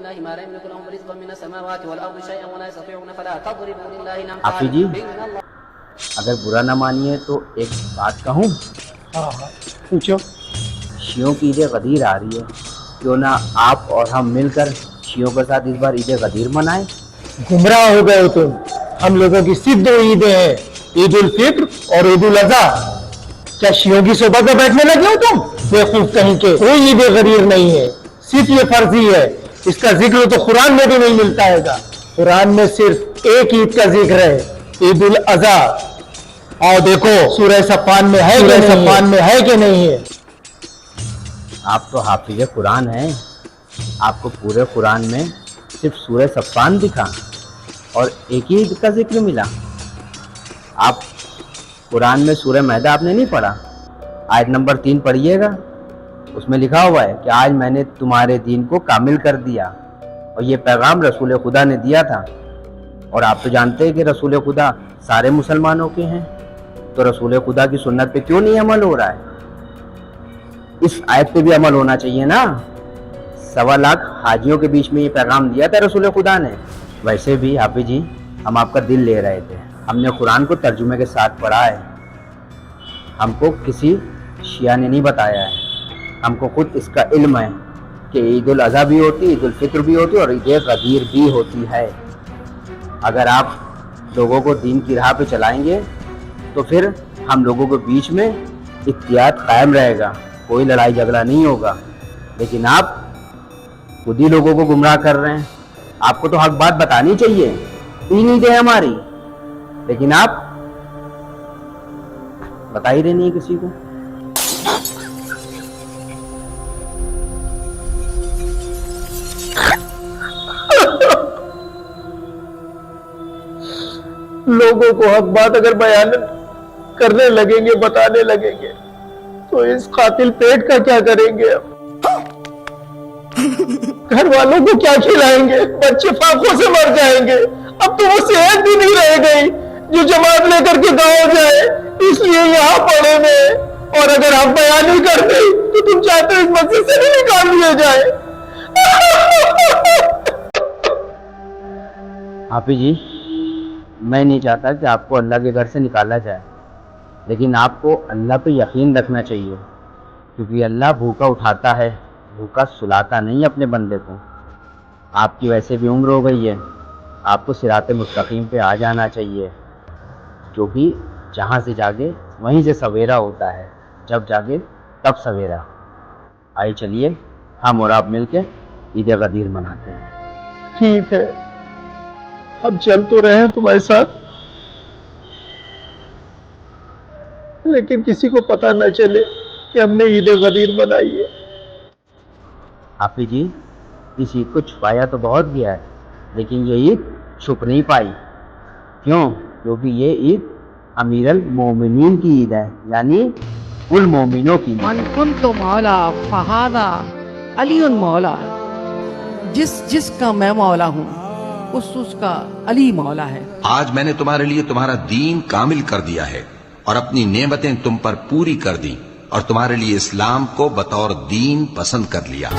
لله ما لا يملك لهم رزقا من السماوات والأرض شيئا ولا يستطيعون فلا تضربوا لله حافظ جی اگر برا نہ مانیے تو ایک بات کہوں؟ ہاں پوچھو. شیعوں کی عید غدیر آ رہی ہے، کیوں نہ آپ اور ہم مل کر شیعوں کے ساتھ اس بار عید غدیر منائیں؟ گمراہ ہو گئے ہو تم. ہم لوگوں کی صرف دو عیدیں ہیں، عید الفطر اور عید الاضحیٰ. کیا شیعوں کی صحبت میں بیٹھنے لگے ہو تم؟ بیوقوف کہیں کے. کوئی عید غدیر نہیں ہے، صرف یہ فرضی ہے. اس کا ذکر تو قرآن میں بھی نہیں ملتا ہے گا. قرآن میں صرف ایک عید کا ذکر ہے، عید الاضحیٰ. اور دیکھو سورہ صفان میں ہے کہ نہیں ہے. آپ تو حافظ قرآن ہیں، آپ کو پورے قرآن میں صرف سورہ صفان دکھا اور ایک ہی عید کا ذکر ملا. آپ قرآن میں سورہ مائدہ آپ نے نہیں پڑھا؟ آیت نمبر 3 پڑھیے گا، اس میں لکھا ہوا ہے کہ آج میں نے تمہارے دین کو کامل کر دیا، اور یہ پیغام رسول خدا نے دیا تھا. اور آپ تو جانتے ہیں کہ رسول خدا سارے مسلمانوں کے ہیں، تو رسول خدا کی سنت پہ کیوں نہیں عمل ہو رہا ہے؟ اس آیت پہ بھی عمل ہونا چاہیے نا. 1.25 لاکھ حاجیوں کے بیچ میں یہ پیغام دیا تھا رسول خدا نے. ویسے بھی حافظ جی ہم آپ کا دل لے رہے تھے، ہم نے قرآن کو ترجمے کے ساتھ پڑھا ہے. ہم کو کسی شیعہ نے نہیں بتایا ہے، ہم کو خود اس کا علم ہے کہ عید الاضحیٰ بھی ہوتی، عید الفطر بھی ہوتی اور عید غدیر بھی ہوتی ہے. اگر آپ لوگوں کو دین کی راہ پہ چلائیں گے تو پھر ہم لوگوں کے بیچ میں اتحاد قائم رہے گا، کوئی لڑائی جھگڑا نہیں ہوگا. لیکن آپ خود ہی لوگوں کو گمراہ کر رہے ہیں. آپ کو تو حق بات بتانی چاہیے، 3 عیدیں ہماری، لیکن آپ بتا ہی رہے نہیں کسی کو. لوگوں کو حق بات اگر بیان کرنے لگیں گے، بتانے لگیں گے، تو اس قاتل پیٹ کا کیا کریں گے؟ گھر والوں کو کیا کھلائیں گے؟ بچے فاقوں سے مر جائیں گے. اب تو وہ صحت بھی نہیں رہ گئی جو جماعت لے کر کے گاؤں جائے، اس لیے یہاں پڑے میں. اور اگر ہم بیان نہیں کرتے تو تم چاہتے اس مسجد سے نہیں نکال لیے جائے. حافظ جی میں نہیں چاہتا کہ آپ کو اللہ کے گھر سے نکالا جائے، لیکن آپ کو اللہ پہ یقین رکھنا چاہیے، کیونکہ اللہ بھوکا اٹھاتا ہے، بھوکا سلاتا نہیں اپنے بندے کو. آپ کی ویسے بھی عمر ہو گئی ہے، آپ کو صراط مستقیم پہ آ جانا چاہیے، کیونکہ جہاں سے جاگے وہیں سے سویرا ہوتا ہے، جب جاگے تب سویرا. آئیے چلیے ہم اور آپ مل کے عید غدیر مناتے ہیں. ٹھیک ہے، ہم چل تو رہے ہیں تمہارے ساتھ، لیکن کسی کو پتہ نہ چلے کہ ہم نے عید غدیر منائی ہے. حافظ جی اس عید کو چھپایا تو بہت گیا ہے، لیکن یہ عید چھپ نہیں پائی. کیوں؟ کیونکہ یہ عید امیر المومنین کی عید ہے، یعنی المومنوں کی عید. من کنت مولا فہذا علی مولا. جس کا میں مولا ہوں اس کا علی مولا ہے. آج میں نے تمہارے لیے تمہارا دین کامل کر دیا ہے اور اپنی نعمتیں تم پر پوری کر دی، اور تمہارے لیے اسلام کو بطور دین پسند کر لیا.